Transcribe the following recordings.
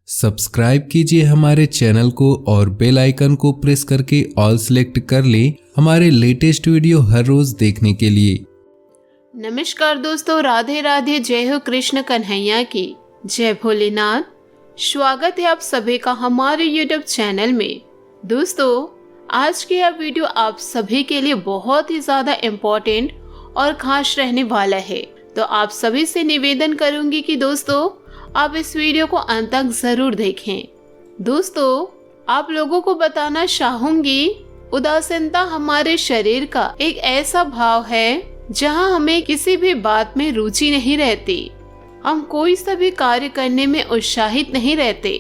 Subscribe कीजिए हमारे channel को और बेल आइकन को प्रेस करके ऑल सेलेक्ट कर लें हमारे लेटेस्ट वीडियो हर रोज देखने के लिए। नमस्कार दोस्तों, राधे राधे, जय हो कृष्ण कन्हैया की, जय भोलेनाथ। स्वागत है आप सभी का हमारे YouTube चैनल में। दोस्तों, आज की यह वीडियो आप सभी के लिए बहुत ही ज़्यादा इम्पोर्टेंट और खास रहने वाला है। तो आप सभी से निवेदन करूंगी कि दोस्तों आप इस वीडियो को अंत तक जरूर देखें। दोस्तों, आप लोगों को बताना चाहूंगी, उदासीनता हमारे शरीर का एक ऐसा भाव है जहां हमें किसी भी बात में रुचि नहीं रहती, हम कोई सा भी कार्य करने में उत्साहित नहीं रहते।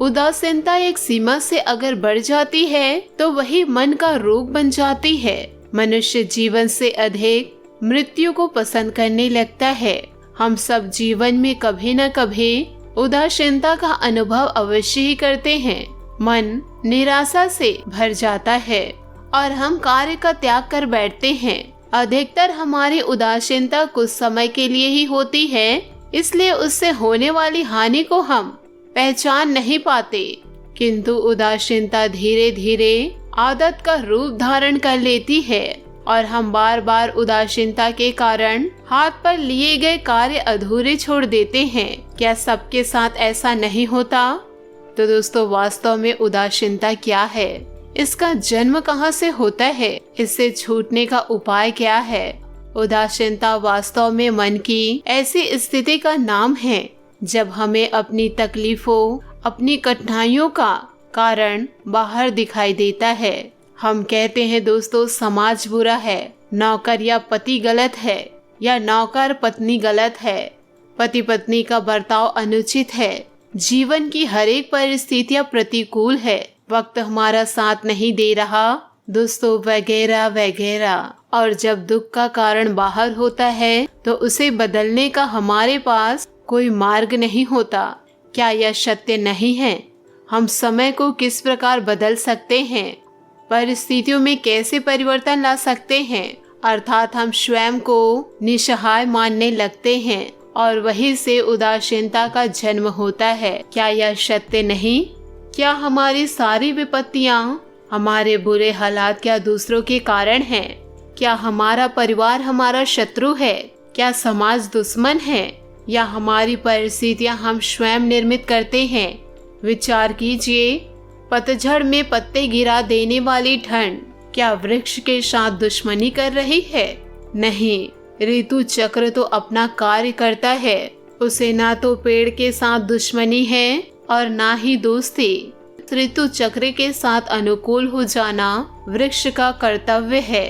उदासीनता एक सीमा से अगर बढ़ जाती है तो वही मन का रोग बन जाती है। मनुष्य जीवन से अधिक मृत्यु को पसंद करने लगता है। हम सब जीवन में कभी न कभी उदासीनता का अनुभव अवश्य ही करते हैं। मन निराशा से भर जाता है और हम कार्य का त्याग कर बैठते हैं। अधिकतर हमारी उदासीनता कुछ समय के लिए ही होती है, इसलिए उससे होने वाली हानि को हम पहचान नहीं पाते। किंतु उदासीनता धीरे धीरे आदत का रूप धारण कर लेती है और हम बार बार उदासीनता के कारण हाथ पर लिए गए कार्य अधूरे छोड़ देते हैं। क्या सबके साथ ऐसा नहीं होता? तो दोस्तों, वास्तव में उदासीनता क्या है? इसका जन्म कहाँ से होता है? इससे छूटने का उपाय क्या है? उदासीनता वास्तव में मन की ऐसी स्थिति का नाम है जब हमें अपनी तकलीफों, अपनी कठिनाइयों का कारण बाहर दिखाई देता है। हम कहते हैं दोस्तों, समाज बुरा है, नौकर या पति गलत है, या नौकर पत्नी गलत है, पति पत्नी का बर्ताव अनुचित है, जीवन की हर एक परिस्थितियां प्रतिकूल है, वक्त हमारा साथ नहीं दे रहा दोस्तों, वगैरह वगैरह। और जब दुख का कारण बाहर होता है तो उसे बदलने का हमारे पास कोई मार्ग नहीं होता। क्या यह सत्य नहीं है? हम समय को किस प्रकार बदल सकते हैं, परिस्थितियों में कैसे परिवर्तन ला सकते हैं, अर्थात हम स्वयं को निसहाय मानने लगते हैं और वहीं से उदासीनता का जन्म होता है। क्या यह सत्य नहीं? क्या हमारी सारी विपत्तियां, हमारे बुरे हालात क्या दूसरों के कारण हैं? क्या हमारा परिवार हमारा शत्रु है? क्या समाज दुश्मन है? या हमारी परिस्थितियां हम स्वयं निर्मित करते हैं? विचार कीजिए, पतझड़ में पत्ते गिरा देने वाली ठंड क्या वृक्ष के साथ दुश्मनी कर रही है? नहीं, ऋतु चक्र तो अपना कार्य करता है। उसे ना तो पेड़ के साथ दुश्मनी है और ना ही दोस्ती। ऋतु चक्र के साथ अनुकूल हो जाना वृक्ष का कर्तव्य है।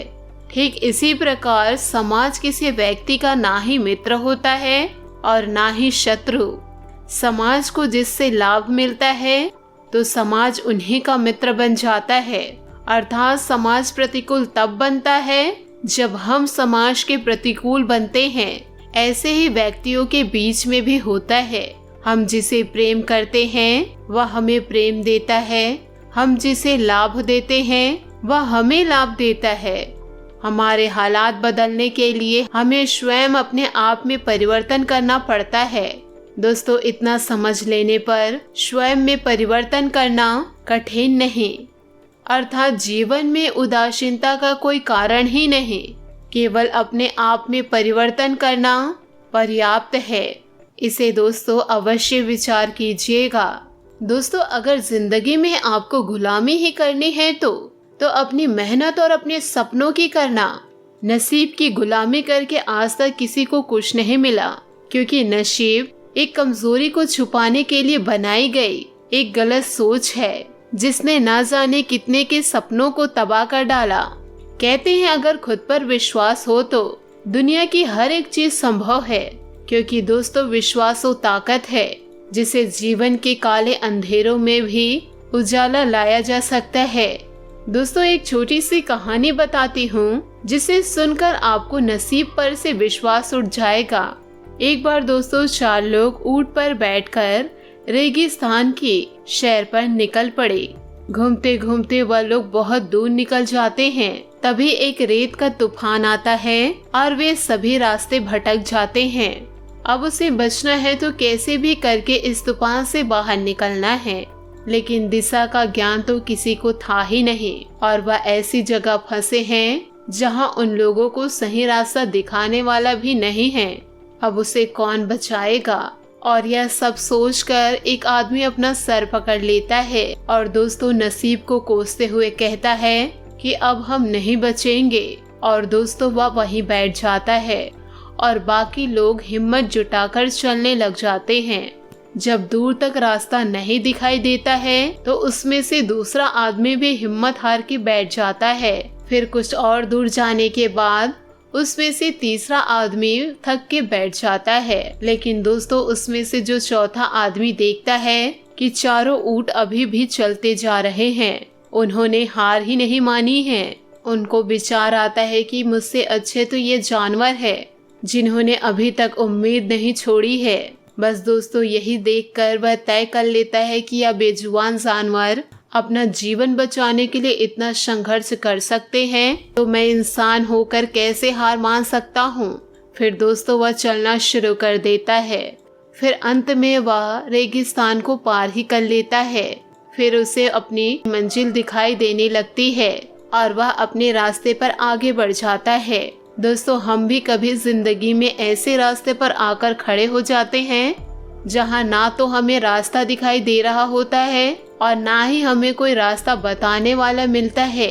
ठीक इसी प्रकार समाज किसी व्यक्ति का ना ही मित्र होता है और ना ही शत्रु। समाज को जिससे लाभ मिलता है तो समाज उन्हीं का मित्र बन जाता है। अर्थात समाज प्रतिकूल तब बनता है जब हम समाज के प्रतिकूल बनते हैं। ऐसे ही व्यक्तियों के बीच में भी होता है। हम जिसे प्रेम करते हैं वह हमें प्रेम देता है, हम जिसे लाभ देते हैं वह हमें लाभ देता है। हमारे हालात बदलने के लिए हमें स्वयं अपने आप में परिवर्तन करना पड़ता है। दोस्तों, इतना समझ लेने पर स्वयं में परिवर्तन करना कठिन नहीं, अर्थात जीवन में उदासीनता का कोई कारण ही नहीं, केवल अपने आप में परिवर्तन करना पर्याप्त है। इसे दोस्तों अवश्य विचार कीजिएगा। दोस्तों, अगर जिंदगी में आपको गुलामी ही करनी है तो अपनी मेहनत और अपने सपनों की करना। नसीब की गुलामी करके आज तक किसी को कुछ नहीं मिला, क्योंकि नसीब एक कमजोरी को छुपाने के लिए बनाई गई एक गलत सोच है, जिसने ना जाने कितने के सपनों को तबाह कर डाला। कहते हैं अगर खुद पर विश्वास हो तो दुनिया की हर एक चीज संभव है, क्योंकि दोस्तों विश्वास वो ताकत है जिसे जीवन के काले अंधेरों में भी उजाला लाया जा सकता है। दोस्तों, एक छोटी सी कहानी बताती हूँ जिसे सुनकर आपको नसीब पर से विश्वास उठ जाएगा। एक बार दोस्तों 4 लोग ऊंट पर बैठकर रेगिस्तान की सैर पर निकल पड़े। घूमते घूमते वह लोग बहुत दूर निकल जाते हैं। तभी एक रेत का तूफान आता है और वे सभी रास्ते भटक जाते हैं। अब उसे बचना है तो कैसे भी करके इस तूफान से बाहर निकलना है। लेकिन दिशा का ज्ञान तो किसी को था ही नहीं और वह ऐसी जगह फंसे हैं जहां उन लोगों को सही रास्ता दिखाने वाला भी नहीं है। अब उसे कौन बचाएगा? और यह सब सोचकर एक आदमी अपना सर पकड़ लेता है और दोस्तों नसीब को कोसते हुए कहता है कि अब हम नहीं बचेंगे। और दोस्तों वह वहीं बैठ जाता है और बाकी लोग हिम्मत जुटाकर चलने लग जाते हैं। जब दूर तक रास्ता नहीं दिखाई देता है तो उसमें से दूसरा आदमी भी हिम्मत हार के बैठ जाता है। फिर कुछ और दूर जाने के बाद उसमें से तीसरा आदमी थक के बैठ जाता है। लेकिन दोस्तों उसमें से जो चौथा आदमी देखता है कि चारों ऊंट अभी भी चलते जा रहे हैं, उन्होंने हार ही नहीं मानी है। उनको विचार आता है कि मुझसे अच्छे तो ये जानवर है जिन्होंने अभी तक उम्मीद नहीं छोड़ी है। बस दोस्तों यही देखकर वह तय कर लेता है कि यह बेजुबान जानवर अपना जीवन बचाने के लिए इतना संघर्ष कर सकते हैं तो मैं इंसान होकर कैसे हार मान सकता हूँ। फिर दोस्तों वह चलना शुरू कर देता है। फिर अंत में वह रेगिस्तान को पार ही कर लेता है। फिर उसे अपनी मंजिल दिखाई देने लगती है और वह अपने रास्ते पर आगे बढ़ जाता है। दोस्तों हम भी कभी जिंदगी में ऐसे रास्ते पर आकर खड़े हो जाते हैं जहां ना तो हमें रास्ता दिखाई दे रहा होता है और ना ही हमें कोई रास्ता बताने वाला मिलता है।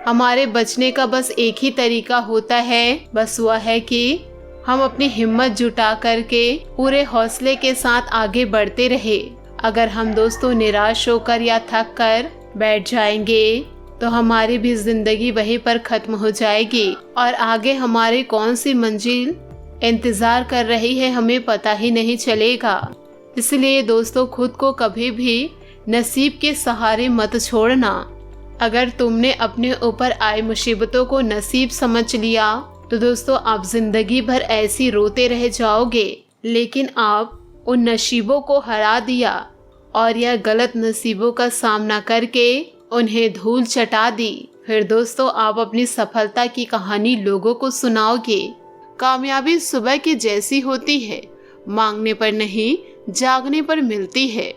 हमारे बचने का बस एक ही तरीका होता है, बस वह है कि हम अपनी हिम्मत जुटा करके पूरे हौसले के साथ आगे बढ़ते रहे। अगर हम दोस्तों निराश होकर या थक कर बैठ जाएंगे तो हमारी भी जिंदगी वहीं पर खत्म हो जाएगी और आगे हमारी कौन सी मंजिल इंतजार कर रही है हमें पता ही नहीं चलेगा। इसलिए दोस्तों खुद को कभी भी नसीब के सहारे मत छोड़ना। अगर तुमने अपने ऊपर आई मुसीबतों को नसीब समझ लिया तो दोस्तों आप जिंदगी भर ऐसी रोते रह जाओगे। लेकिन आप उन नसीबों को हरा दिया और यह गलत नसीबों का सामना करके उन्हें धूल चटा दी। फिर दोस्तों आप अपनी सफलता की कहानी लोगों को सुनाओगे। कामयाबी सुबह की जैसी होती है, मांगने पर नहीं जागने पर मिलती है।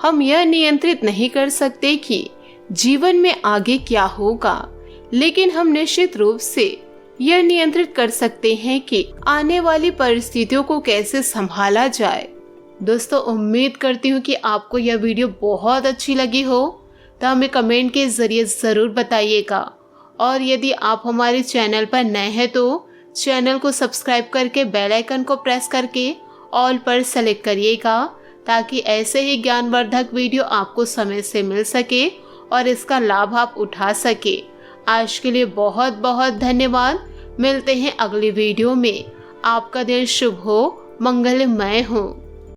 हम यह नियंत्रित नहीं कर सकते कि जीवन में आगे क्या होगा, लेकिन हम निश्चित रूप से यह नियंत्रित कर सकते हैं कि आने वाली परिस्थितियों को कैसे संभाला जाए। दोस्तों उम्मीद करती हूँ कि आपको यह वीडियो बहुत अच्छी लगी हो तो हमें कमेंट के जरिए ज़रूर बताइएगा। और यदि आप हमारे चैनल पर नए हैं तो चैनल को सब्सक्राइब करके बेल आइकन को प्रेस करके ऑल पर सेलेक्ट करिएगा ताकि ऐसे ही ज्ञानवर्धक वीडियो आपको समय से मिल सके और इसका लाभ आप उठा सके। आज के लिए बहुत बहुत धन्यवाद। मिलते हैं अगली वीडियो में। आपका दिन शुभ हो, मंगलमय हो।